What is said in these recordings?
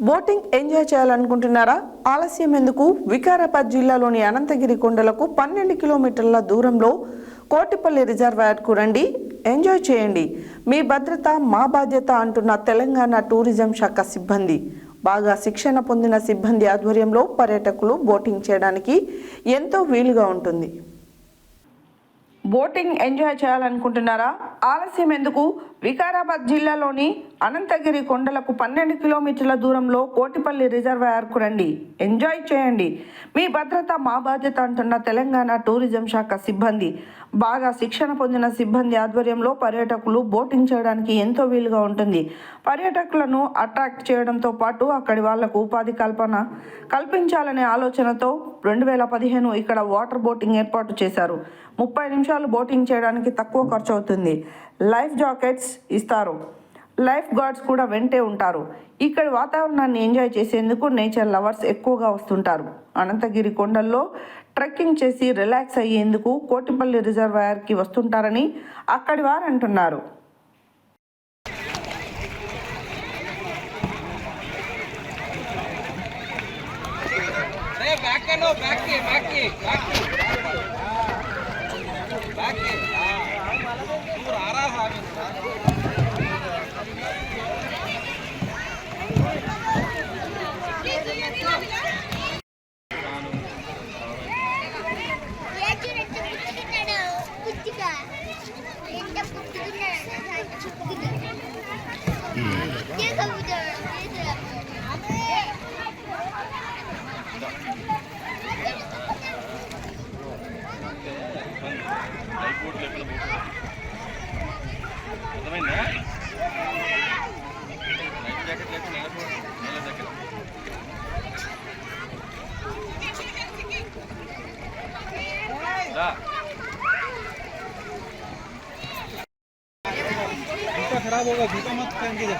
Boating enjoy చేయాలనుకుంటున్నారా? ఆలస్యం ఎందుకు? వికారాబాద్ జిల్లాలోని అనంతగిరి కొండలకు 12 కిలోమీటర్ల దూరంలో కోటిపల్లి రిజర్వాయర్కు రండి, ఎంజాయ్ చేయండి. మీ భద్రత మా బాధ్యత అంటున్న తెలంగాణ టూరిజం శాఖ సిబ్బంది. బాగా శిక్షణ పొందిన సిబ్బంది ఆధ్వర్యంలో పర్యాటకులు బోటింగ్ చేయడానికి ఎంతో వీలుగా ఉంటుంది. బోటింగ్ ఎంజాయ్ చేయాలనుకుంటున్నారా? ఆలస్యం ఎందుకు? వికారాబాద్ జిల్లాలోని అనంతగిరి కొండలకు 12 కిలోమీటర్ల దూరంలో కోటిపల్లి రిజర్వాయర్కు రండి, ఎంజాయ్ చేయండి. మీ భద్రత మా బాధ్యత అంటున్న తెలంగాణ టూరిజం శాఖ సిబ్బంది. బాగా శిక్షణ పొందిన సిబ్బంది ఆధ్వర్యంలో పర్యాటకులు బోటింగ్ చేయడానికి ఎంతో వీలుగా ఉంటుంది. పర్యాటకులను అట్రాక్ట్ చేయడంతో పాటు అక్కడి వాళ్లకు ఉపాధి కల్పించాలనే ఆలోచనతో 2015 ఇక్కడ వాటర్ బోటింగ్ ఏర్పాటు చేశారు. 30 నిమిషాలు బోటింగ్ చేయడానికి తక్కువ ఖర్చు అవుతుంది. లైఫ్ జాకెట్స్ ఇస్తారు. లైఫ్ గార్డ్స్ కూడా వెంటే ఉంటారు. ఇక్కడి వాతావరణాన్ని ఎంజాయ్ చేసేందుకు నేచర్ లవర్స్ ఎక్కువగా వస్తుంటారు. అనంతగిరి కొండల్లో ట్రెక్కింగ్ చేసి రిలాక్స్ అయ్యేందుకు కోటిపల్లి రిజర్వాయర్కి వస్తుంటారని అక్కడి వారు అంటున్నారు. खराब होगा, जूता मत पहन के जा।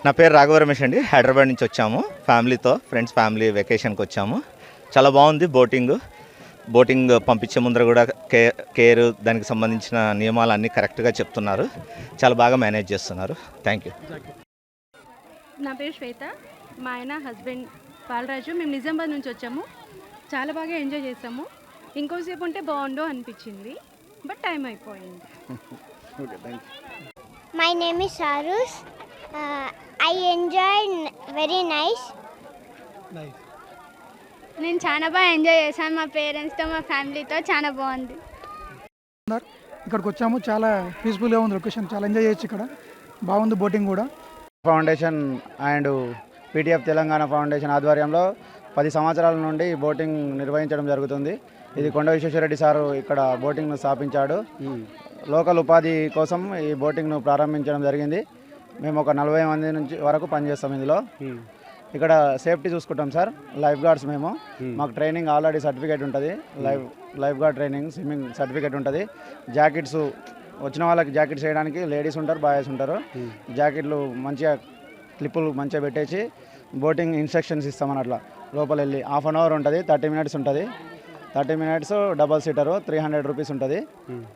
నా పేరు రాఘవ రమేష్ అండి. హైదరాబాద్ నుంచి వచ్చాము ఫ్యామిలీతో, ఫ్రెండ్స్ వెకేషన్కి వచ్చాము. చాలా బాగుంది బోటింగ్ పంపించే ముందర కూడా కేర్ దానికి సంబంధించిన నియమాలు అన్నీ కరెక్ట్గా చెప్తున్నారు. చాలా బాగా మేనేజ్ చేస్తున్నారు. Thank you. నా పేరు శ్వేత, మా ఆయన హస్బెండ్ బాలరాజు. మేము నిజామాబాద్ నుంచి వచ్చాము. చాలా బాగా ఎంజాయ్ చేసాము. ఇంకోసేపు ఉంటే బాగుండు అనిపించింది, బట్ టైం అయిపోయింది. My name is Saroos. I enjoyed very nice. నేను చాలా బాగా ఎంజాయ్ చేశాను. మా పేరెంట్స్తో, మా ఫ్యామిలీతో చాలా బాగుంది. ఇక్కడికి వచ్చాము, చాలా పీస్ఫుల్గా ఉంది లొకేషన్. చాలా ఎంజాయ్ చేయొచ్చు ఇక్కడ. బాగుంది బోటింగ్ కూడా. Foundation and PTF Telangana foundation ఆధ్వర్యంలో 10 సంవత్సరాల నుండి బోటింగ్ నిర్వహించడం జరుగుతుంది. ఇది కొండ విశ్వేశ్వరరెడ్డి సారు ఇక్కడ బోటింగ్ను స్థాపించాడు. లోకల్ ఉపాధి కోసం ఈ బోటింగ్ను ప్రారంభించడం జరిగింది. మేము ఒక 40 మంది నుంచి వరకు పనిచేస్తాం ఇందులో. ఇక్కడ సేఫ్టీ చూసుకుంటాం సార్. లైఫ్ గార్డ్స్ మాకు ట్రైనింగ్ ఆల్రెడీ సర్టిఫికేట్ ఉంటుంది. Life guard training, swimming certificate ఉంటుంది. జాకెట్స్ వచ్చిన వాళ్ళకి జాకెట్స్ వేయడానికి లేడీస్ ఉంటారు, బాయ్స్ ఉంటారు. జాకెట్లు మంచిగా క్లిప్పులు మంచిగా పెట్టేసి బోటింగ్ ఇన్స్ట్రక్షన్స్ ఇస్తామని అట్లా లోపల వెళ్ళి హాఫ్ అన్ అవర్ ఉంటుంది. 30 మినిట్స్ ఉంటుంది. 30 మినిట్స్ డబల్ సీటరు 300 రూపీస్ ఉంటుంది.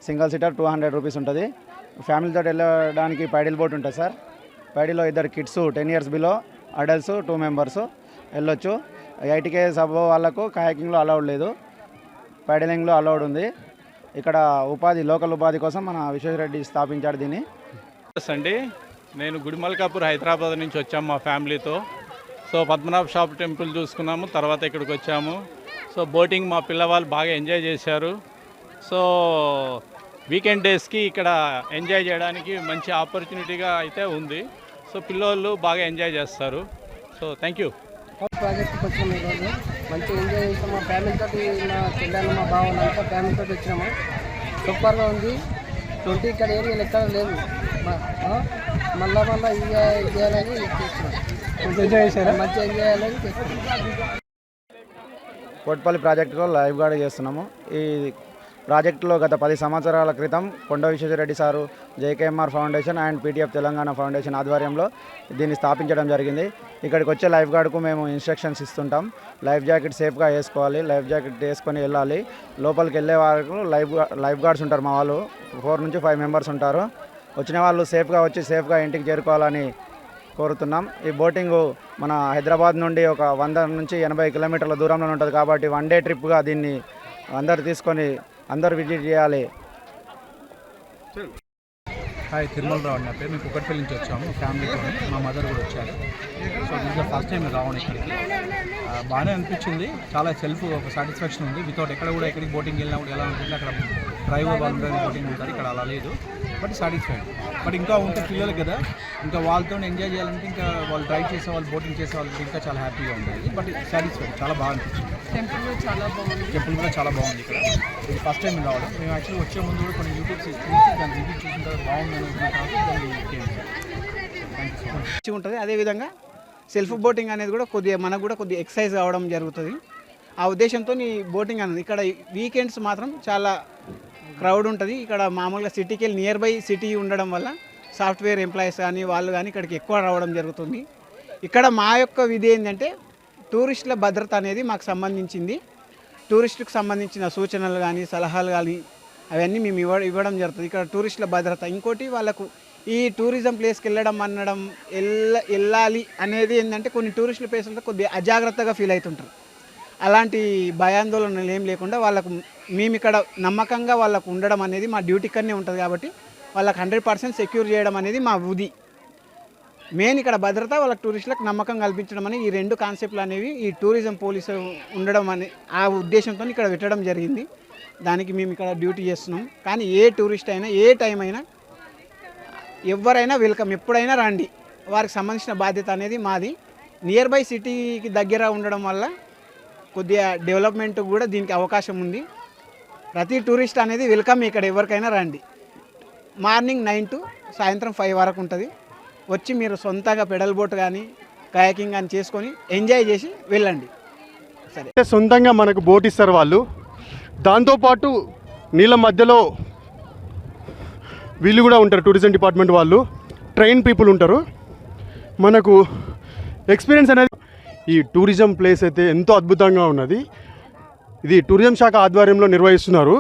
సింగిల్ సీటర్ 200 రూపీస్ ఉంటుంది. ఫ్యామిలీతో వెళ్ళడానికి పైడిల్ బోట్ ఉంటుంది సార్. పైడిలో 2 kids 10 years below, adults 2 members వెళ్ళొచ్చు. 80K సబ్ వాళ్ళకు కయాకింగ్లో అలౌడ్ లేదు, పైడలింగ్లో అలౌడ్ ఉంది. ఇక్కడ లోకల్ ఉపాధి కోసం మన విశ్వేశ్వరరెడ్డి స్థాపించాడు దీన్ని. అండి, నేను గుడిమల్కాపూర్ హైదరాబాద్ నుంచి వచ్చాము మా ఫ్యామిలీతో. సో పద్మనాభ షాప్ టెంపుల్ చూసుకున్నాము, తర్వాత ఇక్కడికి వచ్చాము. సో బోటింగ్ మా పిల్లవాళ్ళు బాగా ఎంజాయ్ చేశారు. సో వీకెండ్ డేస్కి ఇక్కడ ఎంజాయ్ చేయడానికి మంచి ఆపర్చునిటీగా అయితే ఉంది. సో పిల్లలు బాగా ఎంజాయ్ చేస్తారు. So thank you. ప్రాజెక్ట్కి వచ్చాము ఈరోజు, మంచిగా ఎంజాయ్ చేసాము. మా ఫ్యామిలీతో, మా చెల్లెలు మా బావలంతా ఫ్యామిలీతో వచ్చినాము. సూపర్గా ఉంది. 20 ఇక్కడ ఏరియాలు ఎక్కడ లేదు. మళ్ళా ఇది చేయాలని చేస్తున్నాం. ఎంజాయ్ చేశారా? మంచిగా ఎంజాయ్ చేయాలని చేస్తున్నాం. కోట్పల్లి ప్రాజెక్టులో లైఫ్ గార్డ్ చేస్తున్నాము. ఈ ప్రాజెక్టులో గత 10 సంవత్సరాల క్రితం Konda Vishweshwar Reddy sir JKMR foundation and PTF Telangana foundation ఆధ్వర్యంలో దీన్ని స్థాపించడం జరిగింది. ఇక్కడికి వచ్చే లైఫ్ గార్డ్కు మేము ఇన్స్ట్రక్షన్స్ ఇస్తుంటాం. లైఫ్ జాకెట్ సేఫ్గా వేసుకోవాలి, లైఫ్ జాకెట్ వేసుకొని వెళ్ళాలి. లోపలికి వెళ్ళే వరకు లైఫ్ గార్డ్స్ ఉంటారు, మా వాళ్ళు 4 నుంచి 5 మెంబర్స్ ఉంటారు. వచ్చిన వాళ్ళు సేఫ్గా వచ్చి సేఫ్గా ఇంటికి చేరుకోవాలని కోరుతున్నాం. ఈ బోటింగు మన హైదరాబాద్ నుండి ఒక 100 నుంచి 80 కిలోమీటర్ల దూరంలో ఉంటుంది కాబట్టి 1 డే ట్రిప్గా దీన్ని అందరు తీసుకొని అందరు విజిట్ చేయాలి. హాయ్, తిరుమలరావు నా పేరు. మేము కుక్కట్పల్లి నుంచి వచ్చాము ఫ్యామిలీతో, మా మదర్ కూడా వచ్చారు. So this the first time రావడం ఇక్కడికి. బాగానే అనిపించింది, చాలా ఒక సాటిస్ఫాక్షన్ ఉంది. వితౌట్ ఎక్కడికి బోటింగ్ వెళ్ళినా కూడా ఎలా ఉంటుంది, అక్కడ డ్రైవర్ వాళ్ళు బోటింగ్ ఉంటారు, ఇక్కడ అలా లేదు. But satisfied. బట్ ఇంకా ఉంటే పిల్లలు కదా, ఇంకా వాళ్ళతో ఎంజాయ్ చేయాలంటే ఇంకా వాళ్ళు డ్రైవ్ చేసే వాళ్ళు, బోటింగ్ చేసే వాళ్ళకి ఇంకా చాలా హ్యాపీగా ఉంటుంది. బట్ సాటిస్ఫైడ్, చాలా బాగా అనిపించింది. టెంపుల్ కూడా చాలా బాగుంది ఇక్కడ. ఇది ఫస్ట్ టైం రావడం. మేము యాక్చువల్లీ వచ్చే ముందు కూడా కొన్ని యూట్యూబ్స్ చూసి దాన్ని రివ్యూ చూసిన తర్వాత బాగుంది మంచిగా ఉంటుంది. అదేవిధంగా సెల్ఫ్ బోటింగ్ అనేది కూడా మనకు కూడా కొద్దిగా ఎక్సర్సైజ్ అవ్వడం జరుగుతుంది. ఆ ఉద్దేశంతో ఈ బోటింగ్ అనేది ఇక్కడ వీకెండ్స్ మాత్రం చాలా క్రౌడ్ ఉంటుంది. ఇక్కడ మామూలుగా సిటీకి వెళ్ళి నియర్ బై సిటీ ఉండడం వల్ల సాఫ్ట్వేర్ ఎంప్లాయీస్ కానీ వాళ్ళు కానీ ఇక్కడికి ఎక్కువ రావడం జరుగుతుంది. ఇక్కడ మా యొక్క విధి ఏంటంటే టూరిస్టుల భద్రత అనేది మాకు సంబంధించింది. టూరిస్టుకు సంబంధించిన సూచనలు కానీ సలహాలు కానీ అవన్నీ మేము ఇవ్వడం జరుగుతుంది. ఇక్కడ టూరిస్టుల భద్రత, ఇంకోటి వాళ్ళకు ఈ టూరిజం ప్లేస్కి వెళ్ళాలి అనేది ఏంటంటే కొన్ని టూరిస్టుల ప్లేస్లతో కొద్దిగా అజాగ్రత్తగా ఫీల్ అవుతుంటారు. అలాంటి భయాందోళనలు ఏం లేకుండా వాళ్ళకు మేము ఇక్కడ నమ్మకంగా వాళ్ళకు ఉండడం అనేది మా డ్యూటీ కన్నా ఉంటుంది కాబట్టి వాళ్ళకి 100% సెక్యూర్ చేయడం అనేది మా ఉది. మెయిన్ ఇక్కడ భద్రత, వాళ్ళకి టూరిస్టులకు నమ్మకం కల్పించడం అని ఈ 2 కాన్సెప్ట్లు అనేవి ఈ టూరిజం పోలీసు ఉండడం అనే ఆ ఉద్దేశంతో ఇక్కడ పెట్టడం జరిగింది. దానికి మేము ఇక్కడ డ్యూటీ చేస్తున్నాం. కానీ ఏ టూరిస్ట్ అయినా ఏ టైం అయినా ఎవరైనా వెల్కమ్, ఎప్పుడైనా రండి. వారికి సంబంధించిన బాధ్యత అనేది మాది. నియర్ బై సిటీకి దగ్గర ఉండడం వల్ల కొద్దిగా డెవలప్మెంట్ కూడా దీనికి అవకాశం ఉంది. ప్రతి టూరిస్ట్ అనేది వెల్కమ్, ఇక్కడ ఎవరికైనా రండి. మార్నింగ్ 9 to సాయంత్రం 5 వరకు ఉంటుంది. వచ్చి మీరు సొంతంగా పెడల్ బోట్ కానీ కయాకింగ్ కానీ చేసుకొని ఎంజాయ్ చేసి వెళ్ళండి. సరే, సొంతంగా మనకు బోట్ ఇస్తారు వాళ్ళు. దాంతోపాటు నీళ్ళ మధ్యలో వీళ్ళు కూడా ఉంటారు, టూరిజం డిపార్ట్మెంట్ వాళ్ళు, ట్రైన్ పీపుల్ ఉంటారు. మనకు ఎక్స్పీరియన్స్ అనేది ఈ టూరిజం ప్లేస్ అయితే ఎంతో అద్భుతంగా ఉన్నది. ఇది టూరిజం శాఖ ఆధ్వర్యంలో నిర్వహిస్తున్నారు.